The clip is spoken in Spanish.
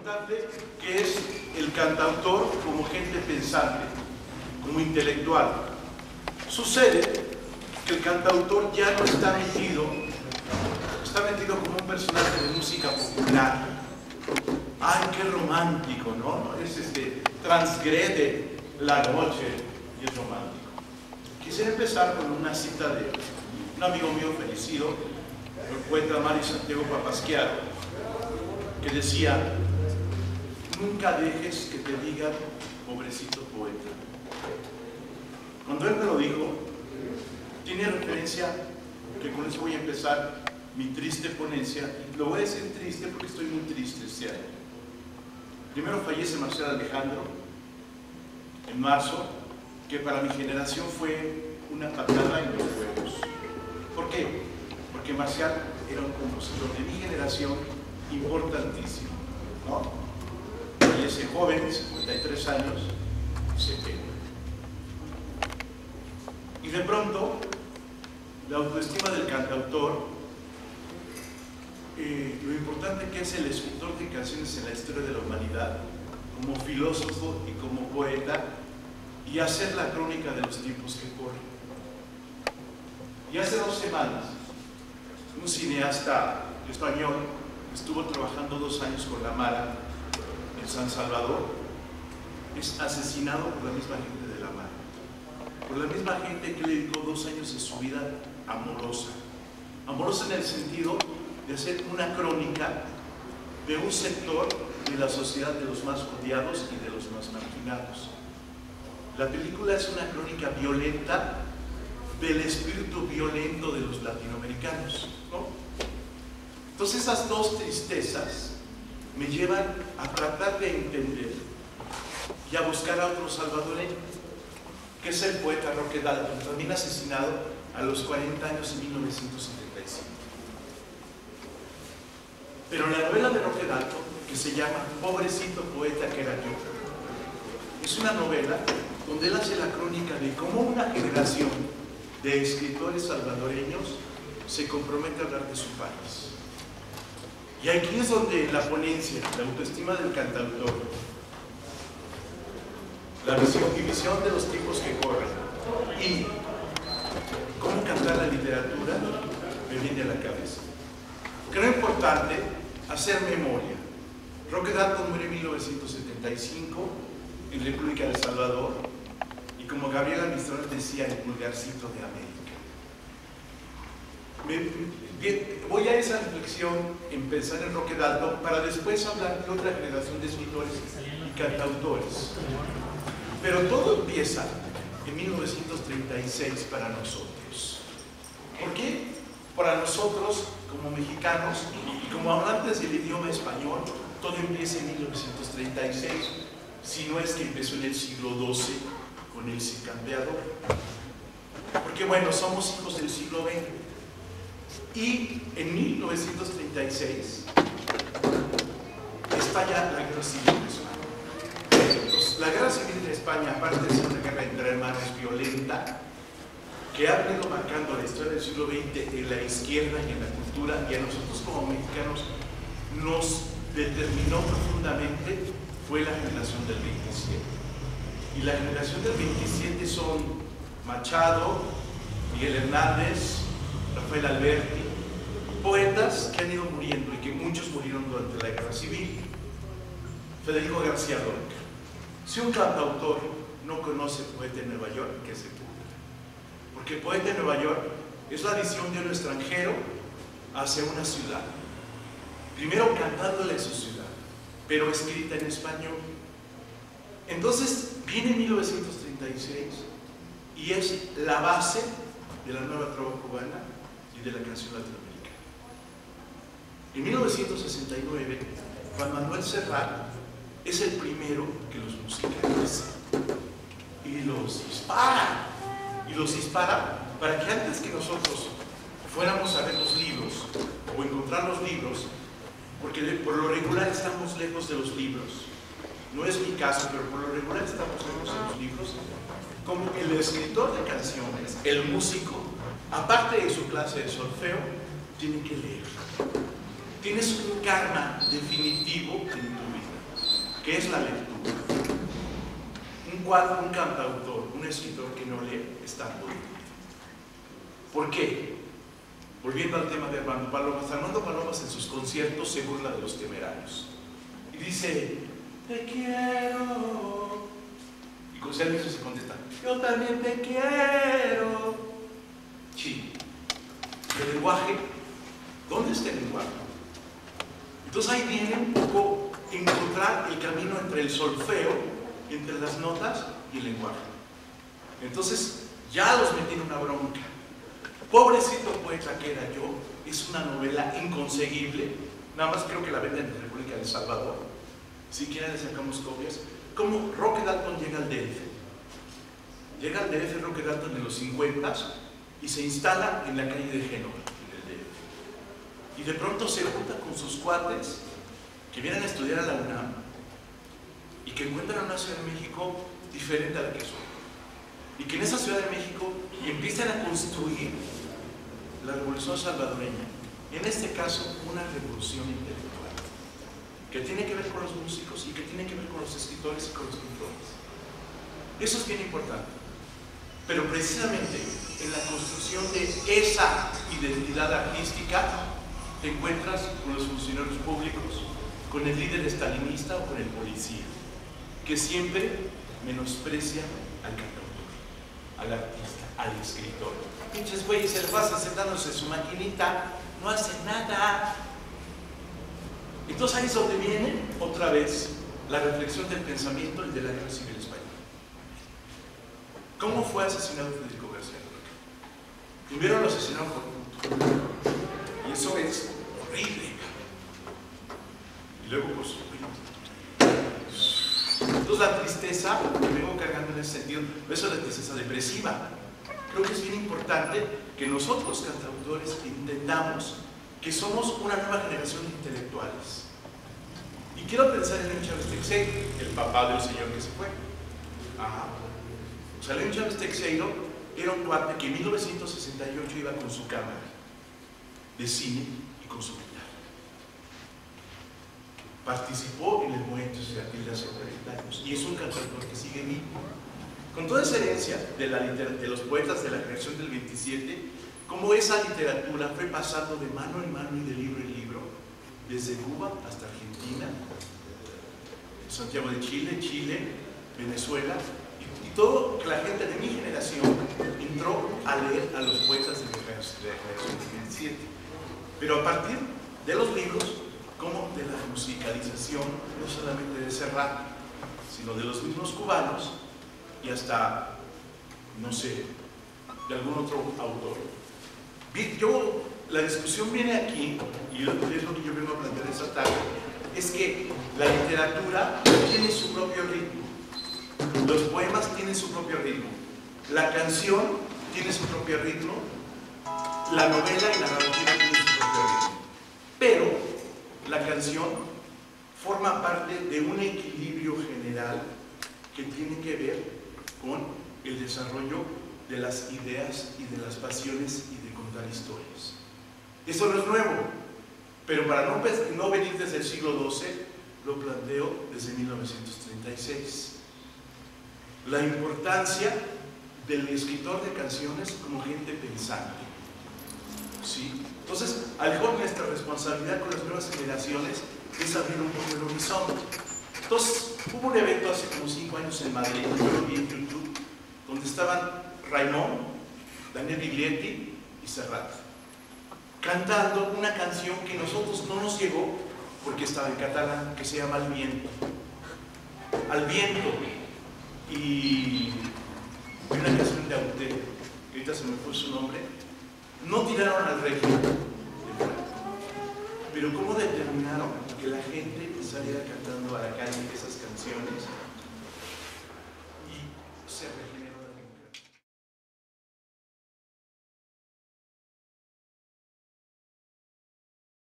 importante que es el cantautor como gente pensante, como intelectual. Sucede que el cantautor ya no está metido como un personaje de música popular. ¡Ay, qué romántico!, ¿no? Es transgrede la noche y es romántico. Quisiera empezar con una cita de un amigo mío fallecido, el poeta Mario Santiago Papasquiaro, que decía: nunca dejes que te digan pobrecito poeta. Cuando él me lo dijo, tiene referencia, que con eso voy a empezar mi triste ponencia. Lo voy a decir triste porque estoy muy triste este año. Primero fallece Marcial Alejandro en marzo, que para mi generación fue una patada en los huevos. ¿Por qué? Porque Marcial era un compositor de mi generación importantísimo, ¿no? Fallece joven, 53 años, se pega. Y de pronto, la autoestima del cantautor, lo importante que es el escritor de canciones en la historia de la humanidad, como filósofo y como poeta, y hacer la crónica de los tiempos que corren. Y hace 2 semanas, un cineasta español estuvo trabajando 2 años con la Mara en San Salvador, es asesinado por la misma gente de la Mara, por la misma gente que le dedicó 2 años de su vida amorosa en el sentido de hacer una crónica de un sector de la sociedad de los más odiados y de los más marginados. La película es una crónica violenta del espíritu violento de los latinoamericanos, ¿no? Entonces esas 2 tristezas me llevan a tratar de entender y a buscar a otro salvadoreño, que es el poeta Roque Dalton, también asesinado a los 40 años en 1975. Pero la novela de Roque Dalton, que se llama Pobrecito poeta que era yo, es una novela donde él hace la crónica de cómo una generación de escritores salvadoreños se compromete a hablar de su país. Y aquí es donde la ponencia, la autoestima del cantautor, la visión y visión de los tiempos que corren y cómo cantar la literatura me viene a la cabeza. Creo importante hacer memoria. Roque Dalton muere en 1975 en República de El Salvador, y como Gabriela Mistral decía, el pulgarcito de América. Voy a esa reflexión, empezar en Roque Dalton, para después hablar de otra generación de escritores y cantautores. Pero todo empieza en 1936 para nosotros. ¿Por qué? Para nosotros, como mexicanos y como hablantes del idioma español, todo empieza en 1936, si no es que empezó en el siglo XII con el Cid Campeador. Porque bueno, somos hijos del siglo XX. Y en 1936, España, la guerra civil en España. Entonces, la guerra civil en España, aparte de ser una guerra entre hermanos violenta, que ha venido marcando la historia del siglo XX en la izquierda y en la cultura, y a nosotros como mexicanos nos determinó profundamente, fue la generación del 27. Y la generación del 27 son Machado, Miguel Hernández, Rafael Alberti, poetas que han ido muriendo y que muchos murieron durante la guerra civil. Federico García Lorca. Si un cantautor no conoce Poeta en Nueva York, que se pudra. Porque Poeta en Nueva York es la visión de un extranjero hacia una ciudad. Primero cantándole a su ciudad, pero escrita en español. Entonces viene 1936 y es la base de la nueva trova cubana y de la canción latinoamericana. En 1969, Juan Manuel Serrat es el primero que los musicaliza y los dispara. Y los dispara para que antes que nosotros fuéramos a ver los libros o encontrar los libros, porque por lo regular estamos lejos de los libros. No es mi caso, pero por lo regular estamos lejos de los libros. Como el escritor de canciones, el músico, aparte de su clase de solfeo, tiene que leer. Tienes un karma definitivo en tu vida. que es la lectura. Un cantautor, un escritor que no lee, está podrido. ¿Por qué? Volviendo al tema de Armando Palomas en sus conciertos se burla de los Temerarios. Y dice, te quiero. Y con Sergio se contesta, yo también te quiero. Sí. El lenguaje, ¿dónde está el lenguaje? Entonces ahí viene un poco encontrar el camino entre el solfeo, entre las notas y el lenguaje. Entonces ya los metí en una bronca. Pobrecito poeta que era yo, es una novela inconseguible, nada más creo que la venden en la República de El Salvador, si quieren le sacamos copias. Como Roque Dalton llega al DF. Llega al DF Roque Dalton en los 50 y se instala en la calle de Génova, en el DF. Y de pronto se junta con sus cuates que vienen a estudiar a la UNAM y que encuentran una Ciudad de México diferente a la que son. Y que en esa Ciudad de México empiezan a construir la revolución salvadoreña. En este caso, una revolución intelectual que tiene que ver con los músicos y que tiene que ver con los escritores y con los pintores. Eso es bien importante. Pero precisamente en la construcción de esa identidad artística te encuentras con los funcionarios públicos, con el líder estalinista o con el policía, que siempre menosprecia al cantautor, al artista, al escritor. Pinches güeyes, el raza sentándose en su maquinita, no hace nada. Entonces ahí es donde viene otra vez la reflexión del pensamiento y de la Guerra Civil Española. ¿Cómo fue asesinado Federico García Lorca? Primero lo asesinaron por gusto, y eso es horrible. Y luego por su Entonces la tristeza que vengo cargando en ese sentido, eso es la tristeza depresiva. Creo que es bien importante que nosotros, cantautores, entendamos que somos una nueva generación de intelectuales. Y quiero pensar en León Chávez Teixeira, el papá del señor que se fue. Ajá. O sea, León Chávez Teixeira era un cuate que en 1968 iba con su cámara de cine y con su guitarra. Participó en el movimiento estudiantil de hace 40 años y es un cantautor que sigue vivo. Con toda esa herencia de los poetas de la generación del 27, como esa literatura fue pasando de mano en mano y de libro en libro, desde Cuba hasta Argentina, Santiago de Chile, Venezuela, y todo que la gente de mi generación entró a leer a los poetas de la generación del 27. Pero a partir de los libros, como de la musicalización, no solamente de Serrat, sino de los mismos cubanos y hasta, no sé, de algún otro autor. La discusión viene aquí, y es lo que yo vengo a plantear esta tarde, es que la literatura tiene su propio ritmo, los poemas tienen su propio ritmo, la canción tiene su propio ritmo, la novela y la narrativa tienen su propio ritmo, pero la canción forma parte de un equilibrio general que tiene que ver con el desarrollo de las ideas y de las pasiones y de contar historias. Eso no es nuevo, pero para no venir desde el siglo XII, lo planteo desde 1936. La importancia del escritor de canciones como gente pensante. ¿Sí? Entonces, a lo mejor nuestra responsabilidad con las nuevas generaciones es abrir un poco el horizonte. Entonces, hubo un evento hace como 5 años en Madrid, yo lo vi en YouTube, donde estaban Raimon, Daniel Biglietti y Serrat, cantando una canción que a nosotros no nos llegó porque estaba en catalán, que se llama Al viento. Al viento. Y una canción de Aute, que ahorita se me fue su nombre. No tiraron al régimen de muerte, pero cómo determinaron que la gente saliera cantando a la calle esas canciones y se